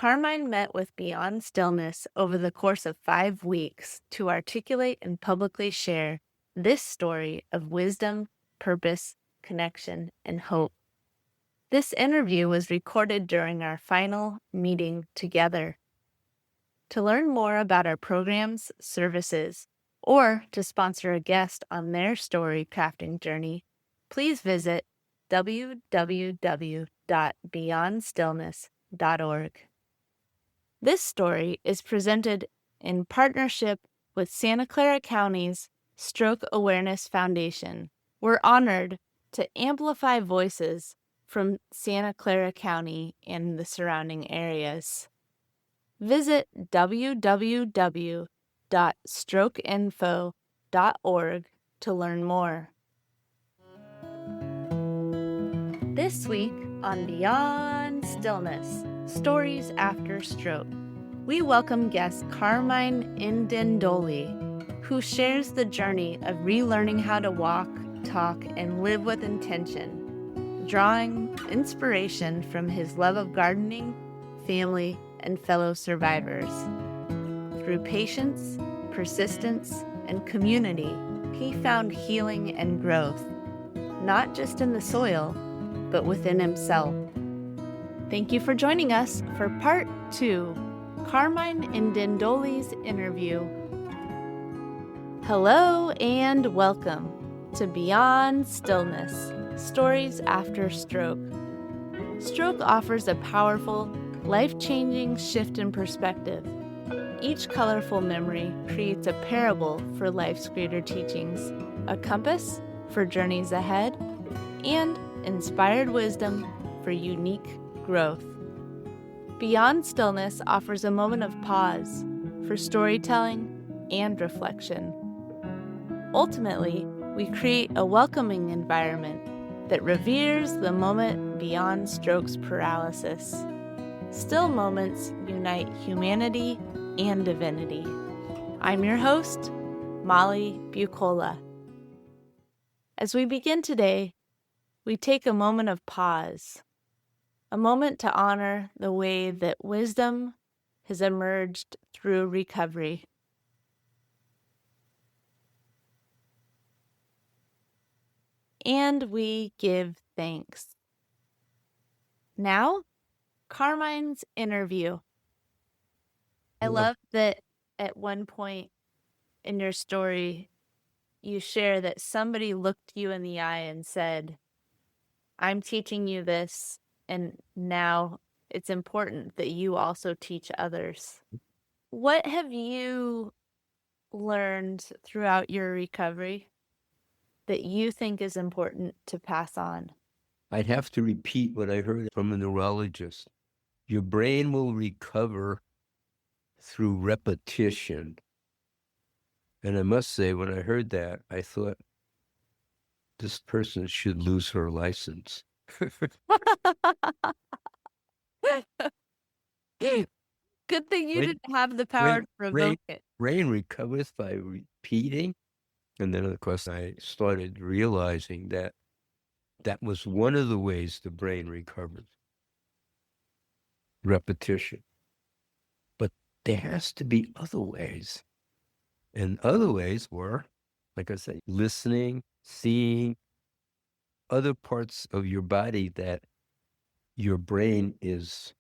Carmine met with Beyond Stillness over the course of 5 weeks to articulate and publicly share this story of wisdom, purpose, connection, and hope. This interview was recorded during our final meeting together. To learn more about our programs, services, or to sponsor a guest on their story crafting journey, please visit www.beyondstillness.org. This story is presented in partnership with Santa Clara County's Stroke Awareness Foundation. We're honored to amplify voices from Santa Clara County and the surrounding areas. Visit www.strokeinfo.org to learn more. This week on Beyond Stillness, Stories After Stroke, we welcome guest Carmine Indindoli, who shares the journey of relearning how to walk, talk, and live with intention, drawing inspiration from his love of gardening, family, and fellow survivors. Through patience, persistence, and community, he found healing and growth, not just in the soil, but within himself. Thank you for joining us for part 2, Carmine Indindoli's interview. Hello and welcome to Beyond Stillness, Stories After Stroke. Stroke offers a powerful, life-changing shift in perspective. Each colorful memory creates a parable for life's greater teachings, a compass for journeys ahead, and inspired wisdom for unique growth. Beyond Stillness offers a moment of pause for storytelling and reflection. Ultimately, we create a welcoming environment that reveres the moment beyond stroke's paralysis. Still moments unite humanity and divinity. I'm your host, Molly Bucola. As we begin today, we take a moment of pause, a moment to honor the way that wisdom has emerged through recovery. And we give thanks. Now, Carmine's interview. I love that at one point in your story, you share that somebody looked you in the eye and said, I'm teaching you this, and now it's important that you also teach others. What have you learned throughout your recovery that you think is important to pass on? I'd have to repeat what I heard from a neurologist. Your brain will recover through repetition. And I must say, when I heard that, I thought, this person should lose her license. Good thing you didn't have the power to provoke it. Brain recovers by repeating. And then, of course, I started realizing that that was one of the ways the brain recovers. Repetition. But there has to be other ways. And other ways were, like I said, listening, seeing other parts of your body that your brain is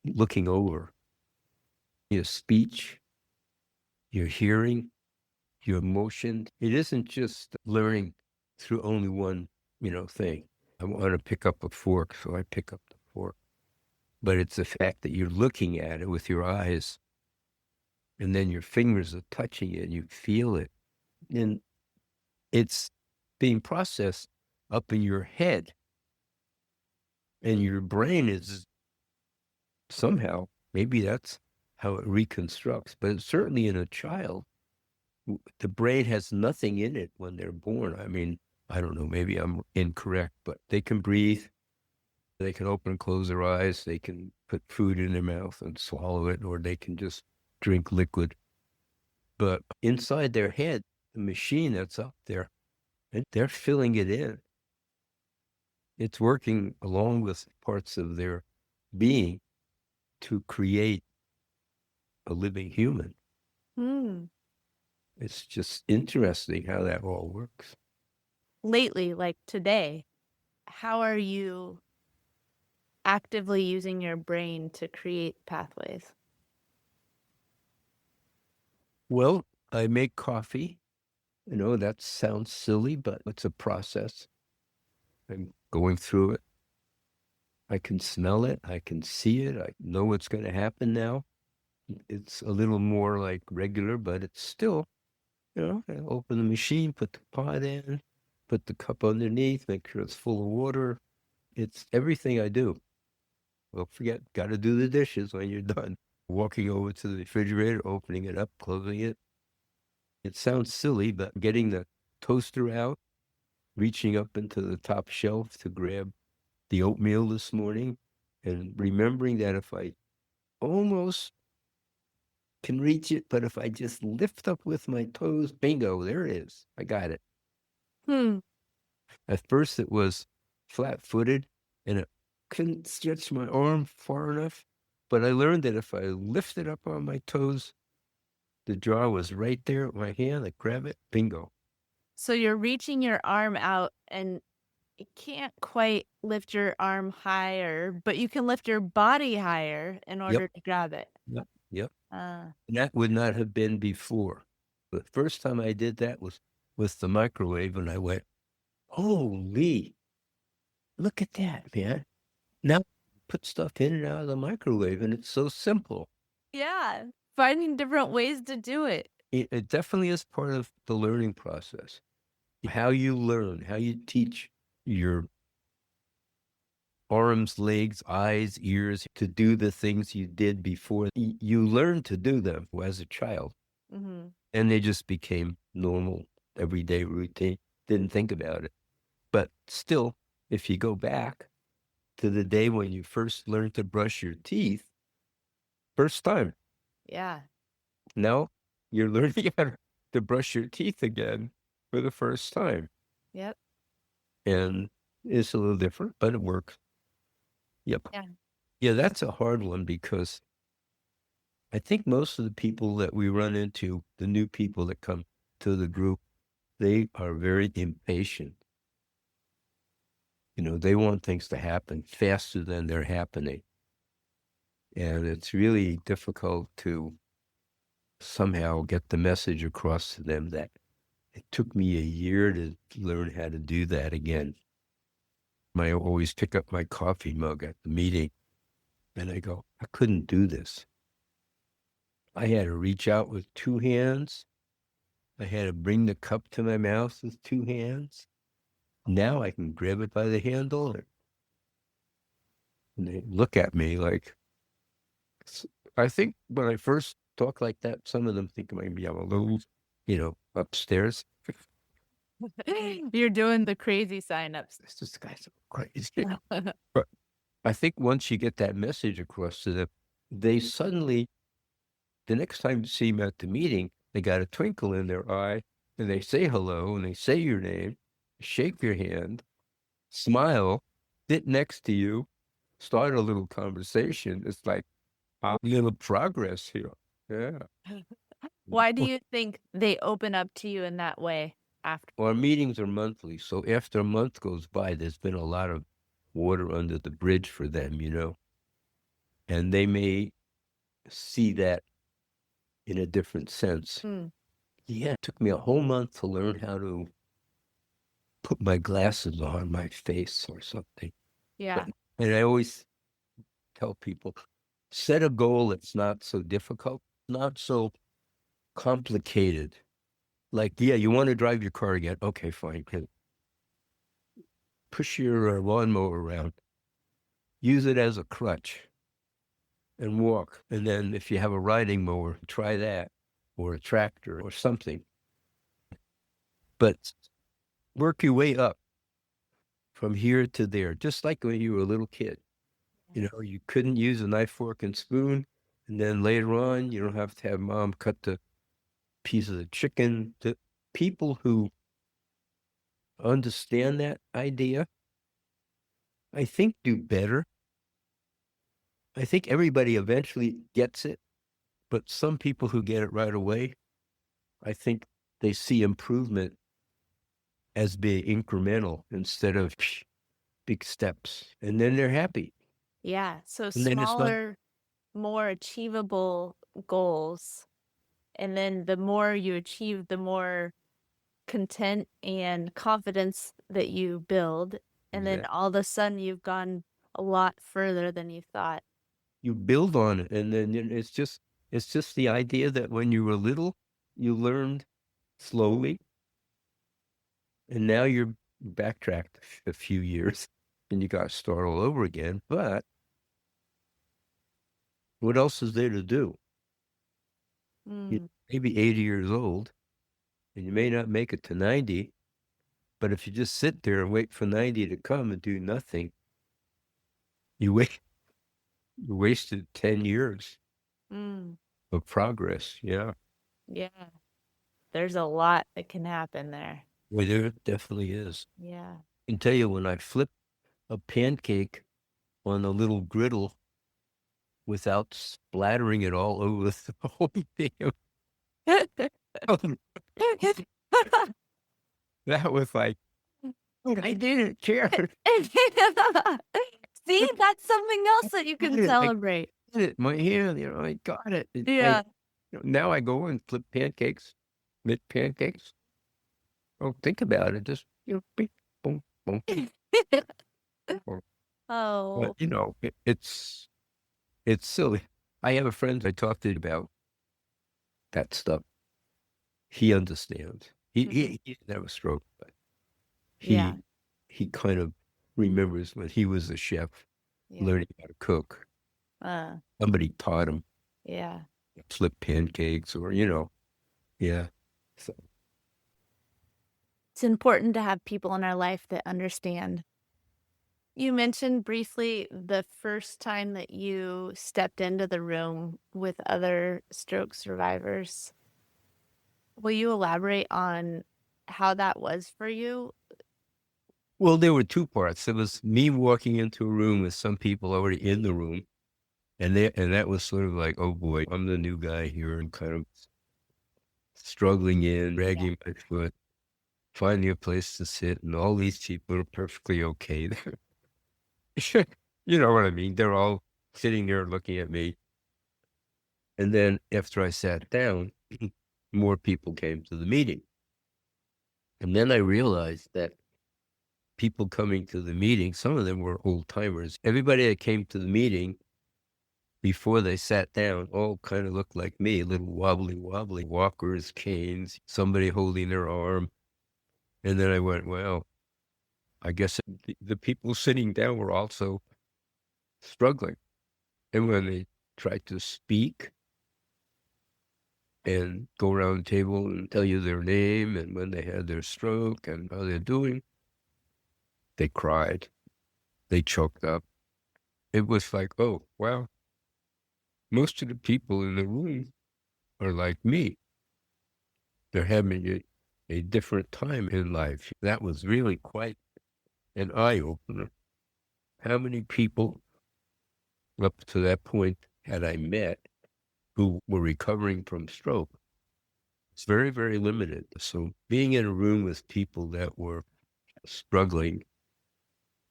looking over. Your speech, your hearing, your emotion. It isn't just learning through only one, thing. I want to pick up a fork, so I pick up the fork. But it's the fact that you're looking at it with your eyes, and then your fingers are touching it, and you feel it. And it's being processed up in your head. And your brain is somehow, maybe that's how it reconstructs, but certainly in a child, the brain has nothing in it when they're born. I mean, I don't know, maybe I'm incorrect, but they can breathe. They can open and close their eyes. They can put food in their mouth and swallow it, or they can just drink liquid. But inside their head, the machine that's up there, they're filling it in. It's working along with parts of their being to create a living human. Hmm. It's just interesting how that all works. Lately, like today, how are you actively using your brain to create pathways? Well, I make coffee. That sounds silly, but it's a process. I'm going through it. I can smell it. I can see it. I know what's going to happen now. It's a little more like regular, but it's still, I open the machine, put the pot in, put the cup underneath, make sure it's full of water. It's everything I do. Don't forget, got to do the dishes when you're done. Walking over to the refrigerator, opening it up, closing it. It sounds silly, but getting the toaster out, reaching up into the top shelf to grab the oatmeal this morning, and remembering that if I almost can reach it, but if I just lift up with my toes, bingo, there it is. I got it. Hmm. At first, it was flat footed and it couldn't stretch my arm far enough. But I learned that if I lifted up on my toes, the jar was right there at my hand. I grab it, bingo. So you're reaching your arm out and you can't quite lift your arm higher, but you can lift your body higher in Yep, order to grab it. yep, yep. Uh, And that would not have been before. The first time I did that was with the microwave, and I went, holy, look at that, man. Now put stuff in and out of the microwave, and it's so simple. yeah, finding different ways to do it. It definitely is part of the learning process. How you learn, how you teach your arms, legs, eyes, ears to do the things you did before. You learn to do them as a child, Hmm. and they just became normal, everyday routine. Didn't think about it. But still, if you go back to the day when you first learned to brush your teeth, first time, Yeah. now you're learning how to brush your teeth again for the first time. Yep. And it's a little different, but it works. Yep. Yeah. Yeah, that's a hard one because I think most of the people that we run into, the new people that come to the group, they are very impatient. They want things to happen faster than they're happening. And it's really difficult to somehow get the message across to them that it took me a year to learn how to do that again. I always pick up my coffee mug at the meeting and I go, I couldn't do this. I had to reach out with two hands. I had to bring the cup to my mouth with two hands. Now I can grab it by the handle and they look at me like, I think when I first talk like that, some of them think maybe I'm a little, upstairs. You're doing the crazy signups. This guy's so crazy. But I think once you get that message across to them, they suddenly, the next time you see them at the meeting, they got a twinkle in their eye and they say hello and they say your name, shake your hand, smile, sit next to you, start a little conversation. It's like a little progress here. Yeah. Why do you think they open up to you in that way after? Our meetings are monthly. So after a month goes by, there's been a lot of water under the bridge for them. And they may see that in a different sense. Hmm. Yeah, it took me a whole month to learn how to put my glasses on my face or something. Yeah. But, and I always tell people, set a goal that's not so difficult, not so complicated. Like, yeah, you want to drive your car again. Okay, fine. Push your lawnmower around. Use it as a crutch and walk. And then if you have a riding mower, try that or a tractor or something. But work your way up from here to there, just like when you were a little kid. You couldn't use a knife, fork, and spoon. And then later on, you don't have to have mom cut the piece of the chicken. The people who understand that idea, I think, do better. I think everybody eventually gets it, but some people who get it right away, I think they see improvement as being incremental instead of big steps. And then they're happy. Yeah. So And then it's not, smaller, more achievable goals. And then the more you achieve, the more content and confidence that you build. And then exactly. all of a sudden you've gone a lot further than you thought. You build on it. And then it's just the idea that when you were little, you learned slowly. And now you're backtracked a few years and you got to start all over again. But what else is there to do? You Mm, may be 80 years old and you may not make it to 90, but if you just sit there and wait for 90 to come and do nothing, you wait, you wasted 10 years mm, of progress. Yeah. yeah. There's a lot that can happen there. Well, there definitely is. Yeah. I can tell you when I flip a pancake on a little griddle without splattering it all over the whole thing, that was like, I didn't care. See, that's something else that you can I celebrate. did it. My hand, I got it. Yeah. Now I go and flip pancakes, make pancakes. Oh, think about it. Just, beep, boom, boom, boom. But, Oh. it's silly. I have a friend I talked to about that stuff. He understands. Mhm. He didn't have a stroke, but Yeah. he he kind of remembers when he was a chef Yeah. learning how to cook. Uh, Somebody taught him yeah. to flip pancakes or, yeah. So, It's important to have people in our life that understand. You mentioned briefly the first time that you stepped into the room with other stroke survivors. Will you elaborate on how that was for you? well, there were two parts. There was me walking into a room with some people already in the room. And that was sort of like, oh boy, I'm the new guy here and kind of struggling in, Yeah. dragging my foot, finding a place to sit, and all these people are perfectly okay there. You know what I mean? They're all sitting there looking at me. And then after I sat down, more people came to the meeting. And then I realized that people coming to the meeting, some of them were old timers. Everybody that came to the meeting before they sat down all kind of looked like me, little wobbly walkers, canes, somebody holding their arm. And then I went, well, I guess the people sitting down were also struggling. And when they tried to speak and go around the table and tell you their name and when they had their stroke and how they're doing, they cried, they choked up. It was like, oh, wow, most of the people in the room are like me. They're having a different time in life. That was really quite an eye opener. How many people up to that point had I met who were recovering from stroke? It's very, very limited. So being in a room with people that were struggling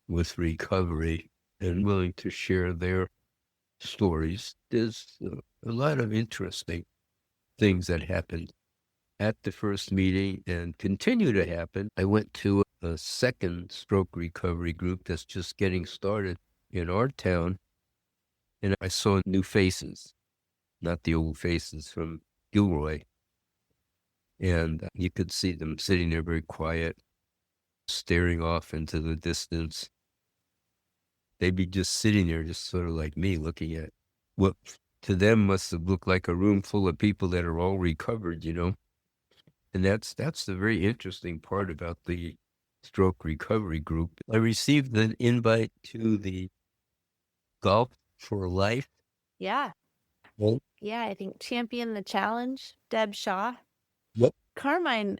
with recovery and willing to share their stories, there's a lot of interesting things that happened at the first meeting and continue to happen. I went to a second stroke recovery group that's just getting started in our town, and I saw new faces, not the old faces from Gilroy. And you could see them sitting there very quiet, staring off into the distance. They'd be just sitting there, just sort of like me, looking at what to them must have looked like a room full of people that are all recovered. And that's the very interesting part about the stroke recovery group. I received an invite to the Golf for Life. Yeah. Well, Yeah. I think champion the challenge, Deb Shaw. yep. Carmine,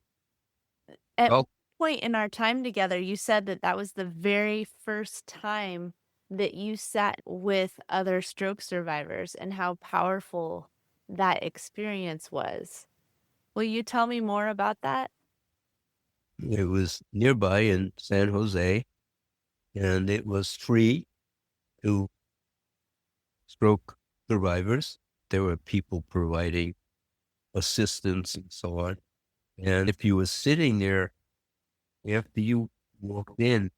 at one Oh, point in our time together, you said that that was the very first time that you sat with other stroke survivors and how powerful that experience was. Will you tell me more about that? It was nearby in San Jose, and it was free to stroke survivors. There were people providing assistance and so on. And if you were sitting there after you walked in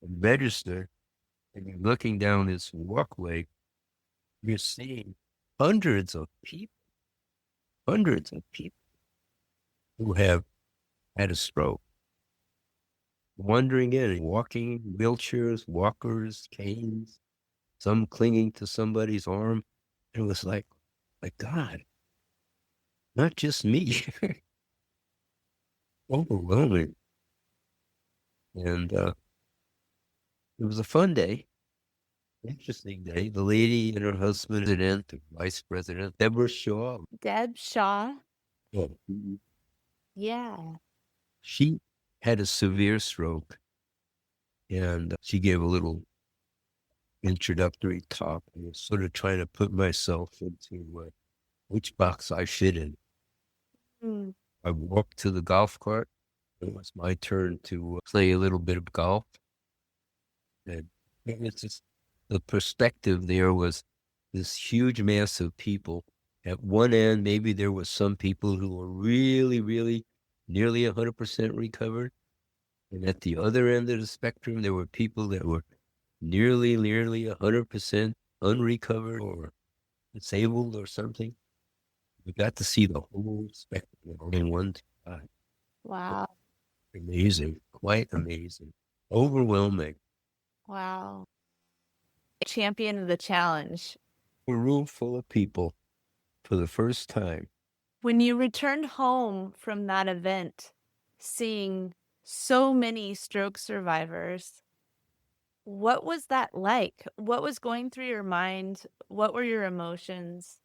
and registered, and you're looking down this walkway, you're seeing hundreds of people who have had a stroke, wandering in, walking, wheelchairs, walkers, canes, some clinging to somebody's arm. It was like, my God, not just me. Overwhelming. And it was a fun day, interesting day. The lady and her husband, president, the vice president, Deborah Shaw. Deb Shaw? Yeah. Yeah. She had a severe stroke, and she gave a little introductory talk. I was sort of trying to put myself into which box I fit in. Mm. I walked to the golf cart. It was my turn to play a little bit of golf. And it's just, the perspective there was this huge mass of people. At one end, maybe there was some people who were really, really nearly 100% recovered. And at the other end of the spectrum, there were people that were nearly 100% unrecovered or disabled or something. We got to see the whole spectrum in one time. Wow. Amazing, quite amazing, overwhelming. Wow. Champion of the challenge. A room full of people for the first time. When you returned home from that event, seeing so many stroke survivors, what was that like? What was going through your mind? What were your emotions?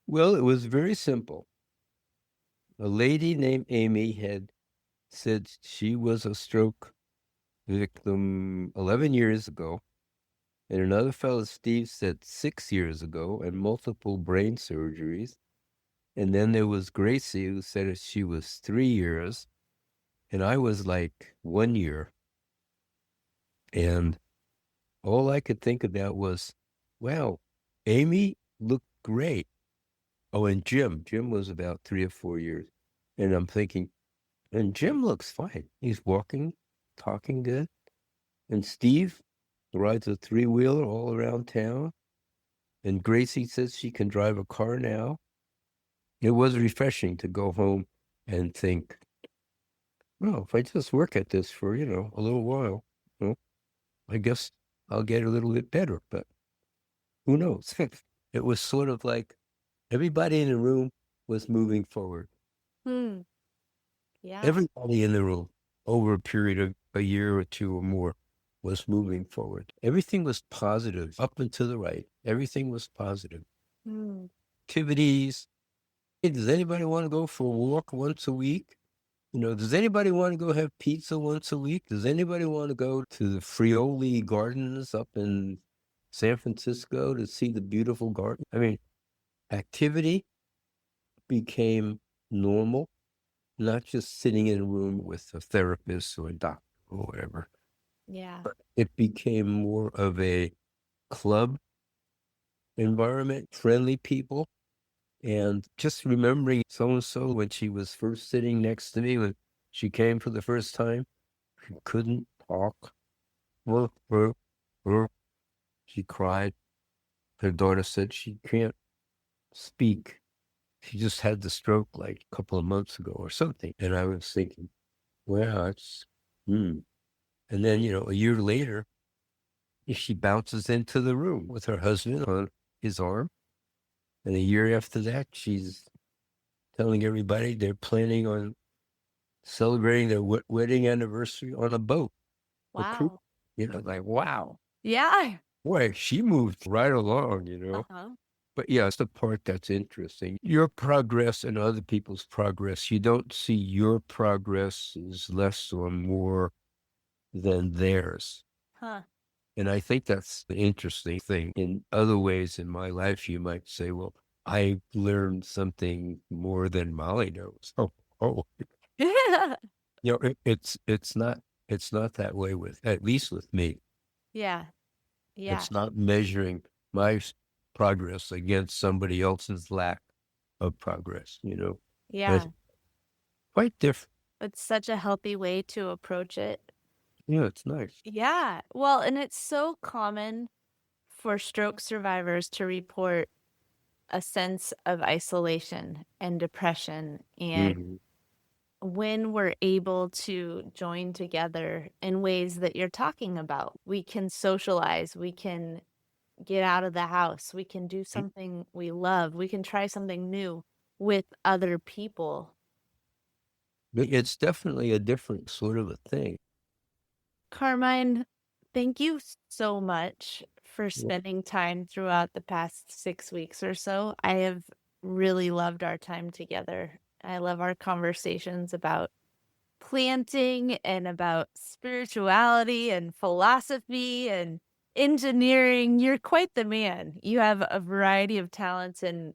Well, it was very simple. A lady named Amy had said she was a stroke victim 11 years ago. And another fellow, Steve, said 6 years ago, and multiple brain surgeries. And then there was Gracie, who said that she was 3 years. And I was like 1 year. And all I could think about was, wow, Amy looked great. Oh, and Jim was about 3 or 4 years. And I'm thinking, and Jim looks fine. He's walking, talking good. And Steve rides a 3-wheeler all around town. And Gracie says she can drive a car now. It was refreshing to go home and think, well, if I just work at this for, a little while, I guess I'll get a little bit better, but who knows? It was sort of like everybody in the room was moving forward. Hmm. Yeah. Everybody in the room over a period of a year or two or more was moving forward. Everything was positive up and to the right. Everything was positive. Hmm. Activities. Hey, does anybody want to go for a walk once a week? Does anybody want to go have pizza once a week? Does anybody want to go to the Friuli Gardens up in San Francisco to see the beautiful garden? I mean, activity became normal, not just sitting in a room with a therapist or a doctor or whatever. Yeah. But it became more of a club environment, friendly people. And just remembering so-and-so when she was first sitting next to me, when she came for the first time, she couldn't talk. Brr, brr, brr. She cried. Her daughter said she can't speak. She just had the stroke like a couple of months ago or something. And I was thinking, well, And then, a year later, she bounces into the room with her husband on his arm. And a year after that, she's telling everybody they're planning on celebrating their wedding anniversary on a boat. Wow. Like, wow. Yeah. Boy, she moved right along, Uh-huh. But yeah, it's the part that's interesting. Your progress and other people's progress, you don't see your progress as less or more than theirs. Huh. And I think that's the interesting thing. In other ways in my life, you might say, well, I learned something more than Molly knows. Oh, it's not that way at least with me. Yeah. Yeah. It's not measuring my progress against somebody else's lack of progress, It's Yeah. quite different. It's such a healthy way to approach it. Yeah, it's nice. Yeah. Well, and it's so common for stroke survivors to report a sense of isolation and depression. And Mhm. when we're able to join together in ways that you're talking about, we can socialize, we can get out of the house, we can do something we love, we can try something new with other people. It's definitely a different sort of a thing. Carmine, thank you so much for Yeah. spending time throughout the past 6 weeks or so. I have really loved our time together. I love our conversations about planting and about spirituality and philosophy and engineering. You're quite the man. You have a variety of talents and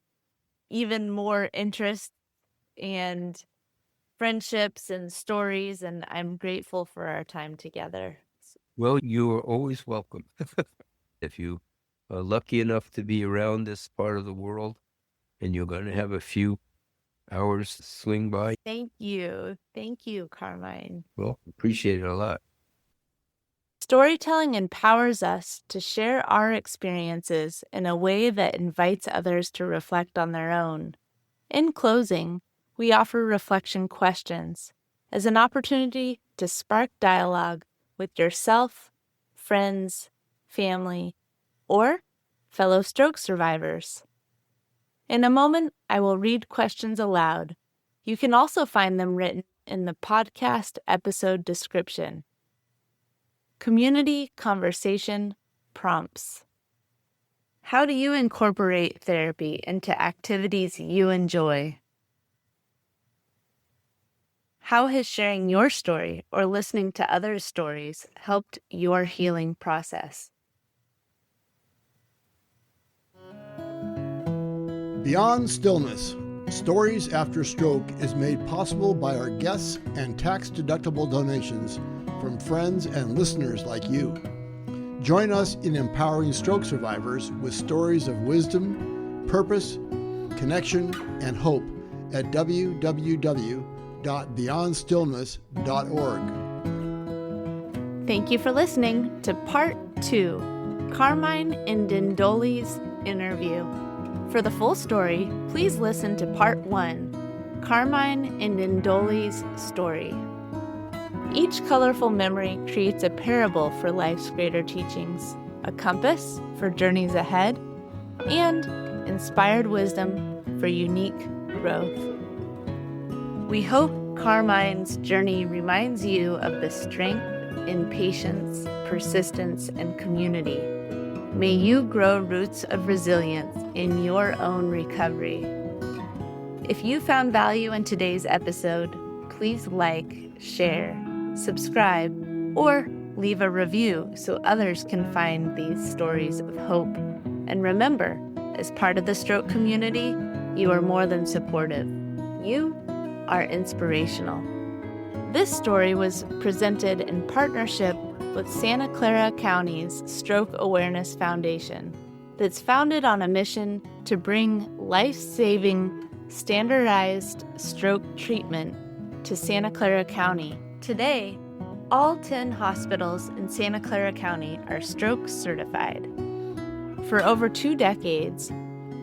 even more interests and friendships and stories, and I'm grateful for our time together. Well, you are always welcome. If you are lucky enough to be around this part of the world and you're going to have a few hours to swing by, Thank you. Thank you, Carmine. well, appreciate it a lot. Storytelling empowers us to share our experiences in a way that invites others to reflect on their own. In closing, we offer reflection questions as an opportunity to spark dialogue with yourself, friends, family, or fellow stroke survivors. In a moment, I will read questions aloud. You can also find them written in the podcast episode description. Community conversation prompts. How do you incorporate therapy into activities you enjoy? How has sharing your story or listening to others' stories helped your healing process? Beyond Stillness, Stories After Stroke is made possible by our guests and tax-deductible donations from friends and listeners like you. Join us in empowering stroke survivors with stories of wisdom, purpose, connection, and hope at www.beyondstillness.org. Thank you for listening to Part 2, Carmine Indindoli's interview. For the full story, please listen to Part 1, Carmine Indindoli's story. Each colorful memory creates a parable for life's greater teachings, a compass for journeys ahead, and inspired wisdom for unique growth. We hope Carmine's journey reminds you of the strength in patience, persistence, and community. May you grow roots of resilience in your own recovery. If you found value in today's episode, please like, share, subscribe, or leave a review so others can find these stories of hope. And remember, as part of the stroke community, you are more than supportive. You are inspirational. This story was presented in partnership with Santa Clara County's Stroke Awareness Foundation, that's founded on a mission to bring life-saving, standardized stroke treatment to Santa Clara County. Today, all 10 hospitals in Santa Clara County are stroke certified. For over 2 decades,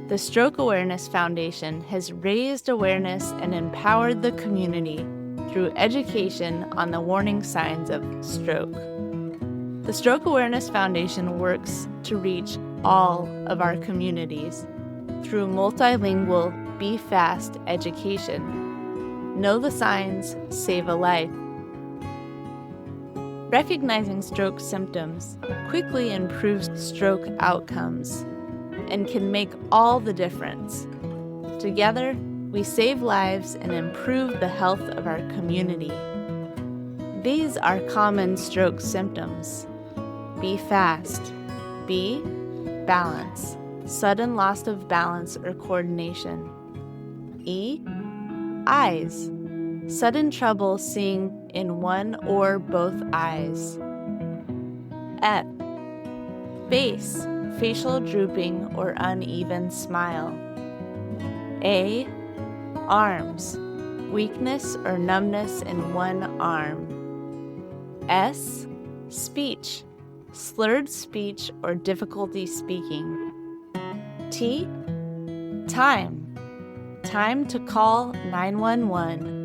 the Stroke Awareness Foundation has raised awareness and empowered the community through education on the warning signs of stroke. The Stroke Awareness Foundation works to reach all of our communities through multilingual BEFAST education. Know the signs, save a life. Recognizing stroke symptoms quickly improves stroke outcomes and can make all the difference. Together, we save lives and improve the health of our community. These are common stroke symptoms: Be fast. B. Balance. Sudden loss of balance or coordination. E. Eyes. Sudden trouble seeing in one or both eyes. F. Face. Facial drooping or uneven smile. A. Arms. Weakness or numbness in one arm. S. Speech. Slurred speech or difficulty speaking. T. Time. Time to call 911